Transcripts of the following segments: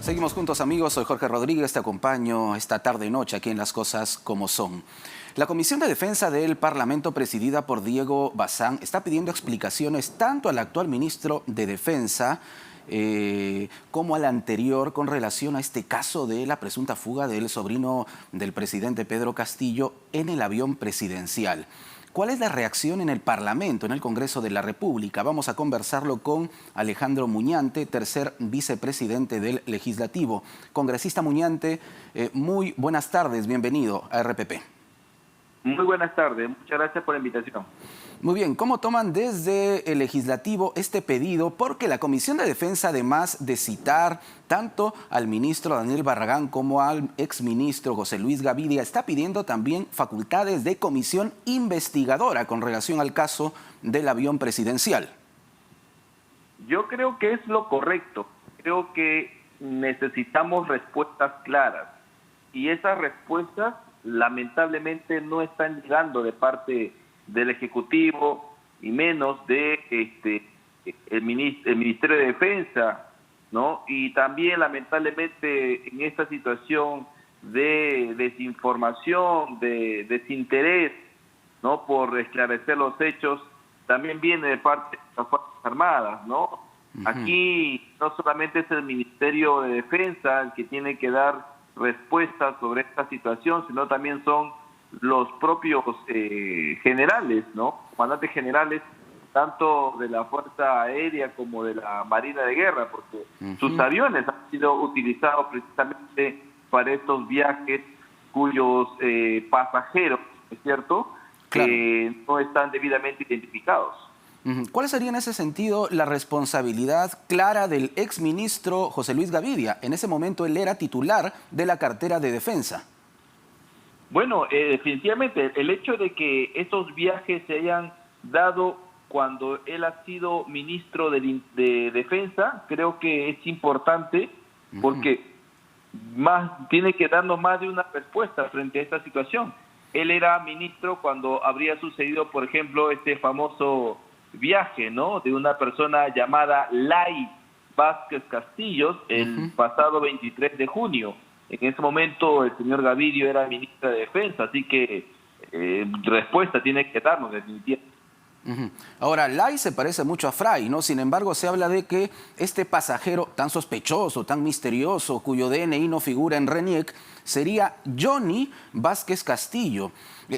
Seguimos juntos, amigos. Soy Jorge Rodríguez, te acompaño esta tarde y noche aquí en Las Cosas Como Son. La Comisión de Defensa del Parlamento, presidida por Diego Bazán, está pidiendo explicaciones tanto al actual ministro de Defensa como al anterior con relación a este caso de la presunta fuga del sobrino del presidente Pedro Castillo en el avión presidencial. ¿Cuál es la reacción en el Parlamento, en el Congreso de la República? Vamos a conversarlo con Alejandro Muñante, tercer vicepresidente del Legislativo. Congresista Muñante, muy buenas tardes, bienvenido a RPP. Muy buenas tardes, muchas gracias por la invitación. Muy bien, ¿cómo toman desde el Legislativo este pedido? Porque la Comisión de Defensa, además de citar tanto al ministro Daniel Barragán como al exministro José Luis Gavidia, está pidiendo también facultades de comisión investigadora con relación al caso del avión presidencial. Yo creo que es lo correcto. Creo que necesitamos respuestas claras. Y esas respuestas lamentablemente no están llegando de parte del Ejecutivo y menos de el Ministerio de Defensa, ¿no? Y también lamentablemente en esta situación de desinformación, de desinterés, ¿no?, por esclarecer los hechos, también viene de parte de las Fuerzas Armadas, ¿no? Aquí no solamente es el Ministerio de Defensa el que tiene que dar respuestas sobre esta situación, sino también son los propios generales, ¿no? Comandantes generales, tanto de la Fuerza Aérea como de la Marina de Guerra, porque sus aviones han sido utilizados precisamente para estos viajes cuyos pasajeros, ¿es cierto?, claro, no están debidamente identificados. ¿Cuál sería en ese sentido la responsabilidad clara del exministro José Luis Gavidia? En ese momento él era titular de la cartera de Defensa. Bueno, definitivamente el hecho de que estos viajes se hayan dado cuando él ha sido ministro de Defensa, creo que es importante porque tiene que darnos más de una respuesta frente a esta situación. Él era ministro cuando habría sucedido, por ejemplo, este famoso viaje, ¿no?, de una persona llamada Lai Vázquez Castillo el pasado 23 de junio. En ese momento el señor Gavidio era ministro de Defensa, así que respuesta tiene que darnos definitivamente. Ahora, Lai se parece mucho a Fray, ¿no? Sin embargo, se habla de que este pasajero tan sospechoso, tan misterioso, cuyo DNI no figura en RENIEC, sería Johnny Vázquez Castillo.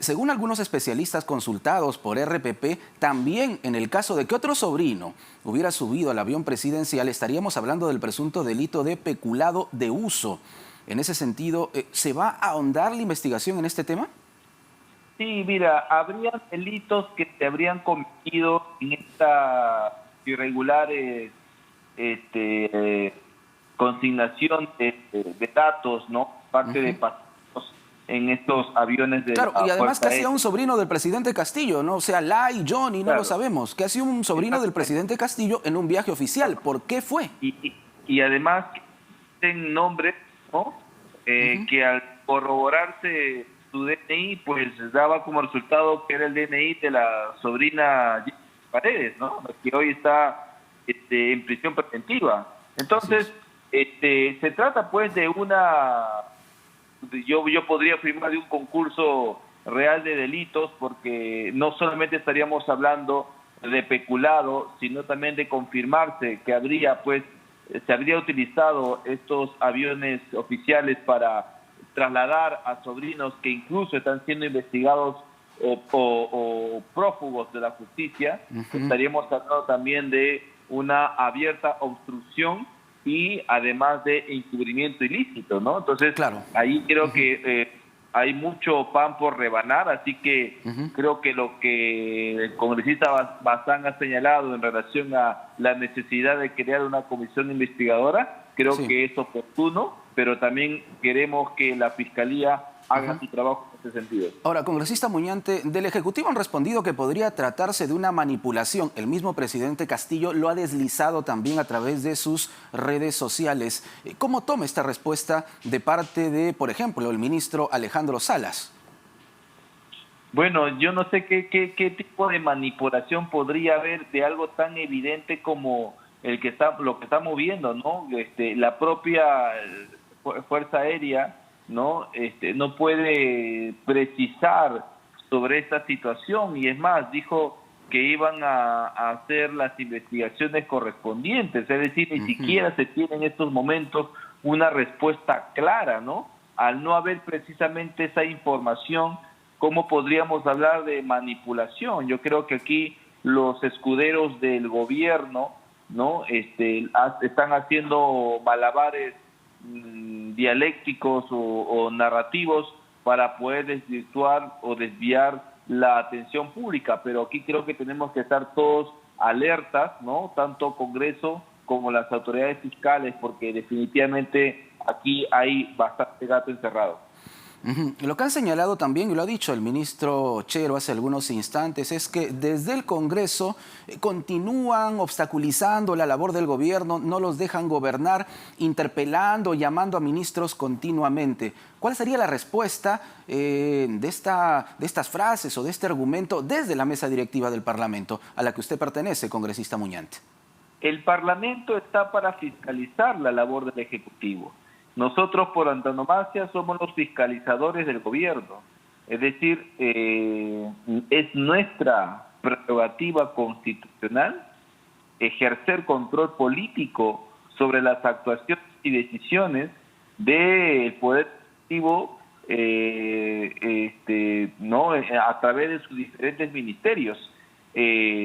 Según algunos especialistas consultados por RPP, también en el caso de que otro sobrino hubiera subido al avión presidencial, estaríamos hablando del presunto delito de peculado de uso. En ese sentido, ¿se va a ahondar la investigación en este tema? Sí, mira, habría delitos que se habrían cometido en esta irregular consignación de datos, ¿no?, parte de pasajeros en estos aviones de claro, la y además Fuerza que hacía un Aérea. sobrino del presidente Castillo, ¿no? O sea, Lai, Johnny, no lo sabemos. Que hacía un sobrino del presidente Castillo en un viaje oficial. ¿Por qué fue? Y además en nombres, ¿no?, que al corroborarse su DNI, pues daba como resultado que era el DNI de la sobrina Paredes, ¿no?, que hoy está en prisión preventiva. Entonces, se trata pues de yo podría afirmar de un concurso real de delitos, porque no solamente estaríamos hablando de peculado, sino también de confirmarse que se habría utilizado estos aviones oficiales para trasladar a sobrinos que incluso están siendo investigados o prófugos de la justicia. Estaríamos hablando también de una abierta obstrucción y además de encubrimiento ilícito, ¿no? Entonces, claro, ahí creo que hay mucho pan por rebanar, así que creo que lo que el congresista Bazán ha señalado en relación a la necesidad de crear una comisión investigadora, creo que es oportuno, pero también queremos que la Fiscalía haga su trabajo en ese sentido. Ahora, congresista Muñante, del Ejecutivo han respondido que podría tratarse de una manipulación. El mismo presidente Castillo lo ha deslizado también a través de sus redes sociales. ¿Cómo toma esta respuesta de parte de, por ejemplo, el ministro Alejandro Salas? Bueno, yo no sé qué tipo de manipulación podría haber de algo tan evidente como lo que estamos viendo, ¿no? La propia Fuerza Aérea, ¿no? No puede precisar sobre esta situación, y es más, dijo que iban a hacer las investigaciones correspondientes, es decir, ni siquiera se tiene en estos momentos una respuesta clara, ¿no? Al no haber precisamente esa información, ¿cómo podríamos hablar de manipulación? Yo creo que aquí los escuderos del gobierno, ¿no? Están haciendo malabares dialécticos o narrativos para poder desvirtuar o desviar la atención pública, pero aquí creo que tenemos que estar todos alertas, ¿no? Tanto Congreso como las autoridades fiscales, porque definitivamente aquí hay bastante gato encerrado. Lo que han señalado también, y lo ha dicho el ministro Chero hace algunos instantes, es que desde el Congreso continúan obstaculizando la labor del gobierno, no los dejan gobernar, interpelando, llamando a ministros continuamente. ¿Cuál sería la respuesta de estas frases o de este argumento desde la mesa directiva del Parlamento a la que usted pertenece, congresista Muñante? El Parlamento está para fiscalizar la labor del Ejecutivo. Nosotros, por antonomasia, somos los fiscalizadores del gobierno. Es decir, es nuestra prerrogativa constitucional ejercer control político sobre las actuaciones y decisiones del Poder Ejecutivo, ¿no? A través de sus diferentes ministerios.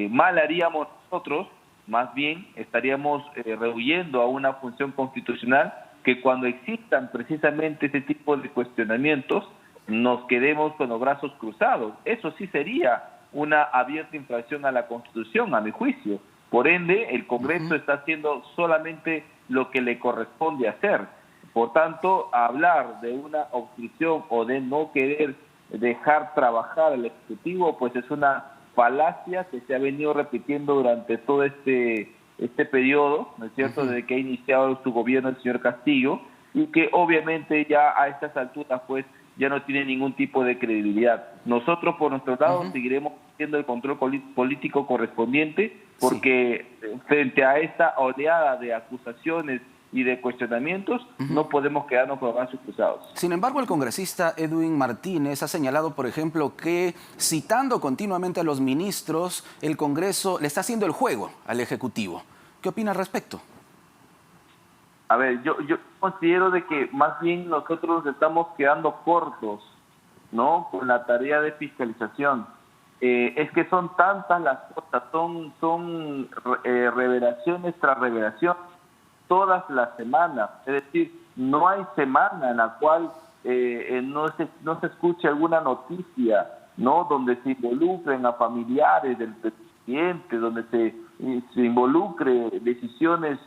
Mal haríamos nosotros, más bien estaríamos rehuyendo a una función constitucional, que cuando existan precisamente ese tipo de cuestionamientos nos quedemos con los brazos cruzados. Eso sí sería una abierta infracción a la Constitución, a mi juicio. Por ende, el Congreso está haciendo solamente lo que le corresponde hacer. Por tanto, hablar de una obstrucción o de no querer dejar trabajar al Ejecutivo, pues es una falacia que se ha venido repitiendo durante todo este periodo, ¿no es cierto?, desde que ha iniciado su gobierno el señor Castillo, y que obviamente ya a estas alturas pues ya no tiene ningún tipo de credibilidad. Nosotros por nuestro lado seguiremos haciendo el control político correspondiente, porque frente a esta oleada de acusaciones y de cuestionamientos, no podemos quedarnos con los brazos cruzados. Sin embargo, el congresista Edwin Martínez ha señalado, por ejemplo, que citando continuamente a los ministros, el Congreso le está haciendo el juego al Ejecutivo. ¿Qué opina al respecto? A ver, yo considero de que más bien nosotros nos estamos quedando cortos, ¿no?, con la tarea de fiscalización. Es que son tantas las cosas, son revelaciones tras revelación, todas las semanas. Es decir, no hay semana en la cual no se escuche alguna noticia, ¿no?, donde se involucren a familiares del presidente, donde se involucre decisiones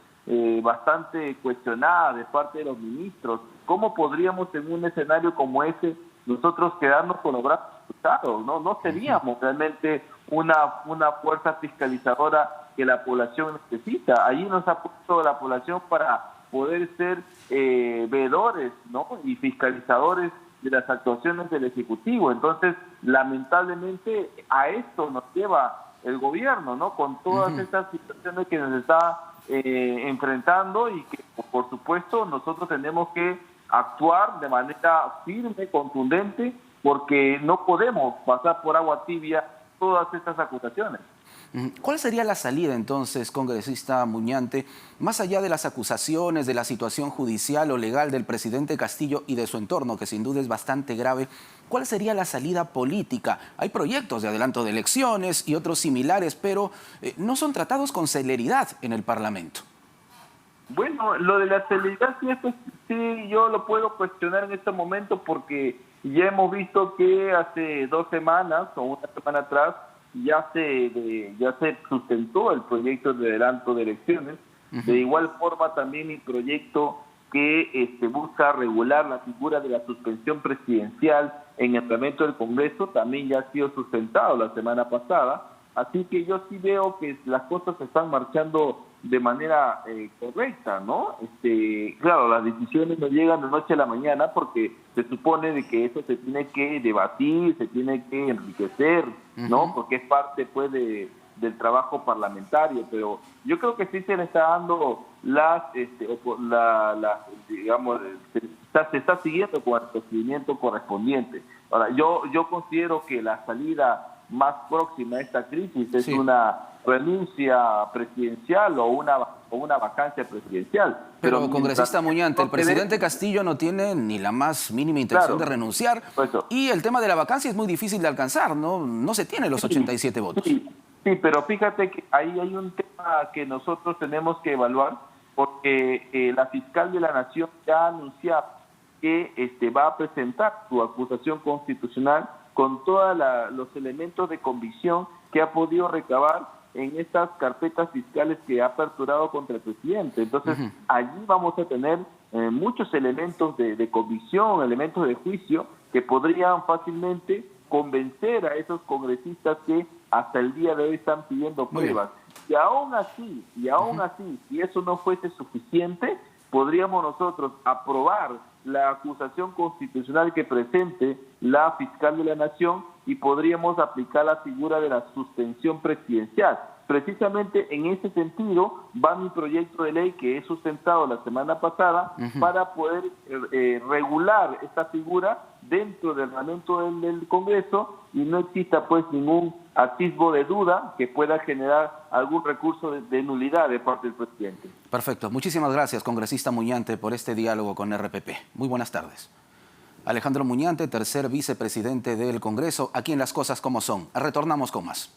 bastante cuestionadas de parte de los ministros. ¿Cómo podríamos en un escenario como ese nosotros quedarnos con los brazos cruzados? No seríamos realmente una fuerza fiscalizadora que la población necesita. Allí nos ha puesto la población para poder ser veedores, ¿no?, y fiscalizadores de las actuaciones del Ejecutivo. Entonces, lamentablemente, a esto nos lleva el gobierno, ¿no?, con todas estas situaciones que nos está enfrentando, y que, por supuesto, nosotros tenemos que actuar de manera firme, contundente, porque no podemos pasar por agua tibia todas estas acusaciones. ¿Cuál sería la salida entonces, congresista Muñante, más allá de las acusaciones, de la situación judicial o legal del presidente Castillo y de su entorno, que sin duda es bastante grave? ¿Cuál sería la salida política? Hay proyectos de adelanto de elecciones y otros similares, pero no son tratados con celeridad en el Parlamento. Bueno, lo de la celeridad sí, yo lo puedo cuestionar en este momento, porque ya hemos visto que hace 2 semanas o una semana atrás ya se sustentó el proyecto de adelanto de elecciones. De igual forma también mi proyecto que busca regular la figura de la suspensión presidencial en el Parlamento del Congreso también ya ha sido sustentado la semana pasada. Así que yo sí veo que las cosas se están marchando de manera correcta, ¿no? Claro, las decisiones no llegan de noche a la mañana, porque se supone de que eso se tiene que debatir, se tiene que enriquecer, ¿no? Porque es parte, pues, de del trabajo parlamentario, pero yo creo que sí se le está dando digamos, se está siguiendo con el procedimiento correspondiente. Ahora, yo considero que la salida más próxima a esta crisis es una renuncia presidencial o una vacancia presidencial. Pero congresista Muñante, el presidente Castillo no tiene ni la más mínima intención de renunciar, y el tema de la vacancia es muy difícil de alcanzar, no se tiene los 87 votos. Sí, pero fíjate que ahí hay un tema que nosotros tenemos que evaluar, porque la fiscal de la Nación ya ha anunciado que va a presentar su acusación constitucional con todos los elementos de convicción que ha podido recabar en estas carpetas fiscales que ha aperturado contra el presidente. Entonces, allí vamos a tener muchos elementos de convicción, elementos de juicio, que podrían fácilmente convencer a esos congresistas que hasta el día de hoy están pidiendo pruebas. Y aún así, si eso no fuese suficiente, podríamos nosotros aprobar la acusación constitucional que presente la fiscal de la Nación y podríamos aplicar la figura de la suspensión presidencial. Precisamente en ese sentido va mi proyecto de ley que he sustentado la semana pasada para poder regular esta figura dentro del reglamento del Congreso y no exista pues ningún atisbo de duda que pueda generar algún recurso de nulidad de parte del presidente. Perfecto. Muchísimas gracias, congresista Muñante, por este diálogo con RPP. Muy buenas tardes. Alejandro Muñante, tercer vicepresidente del Congreso, aquí en Las Cosas Como Son. Retornamos con más.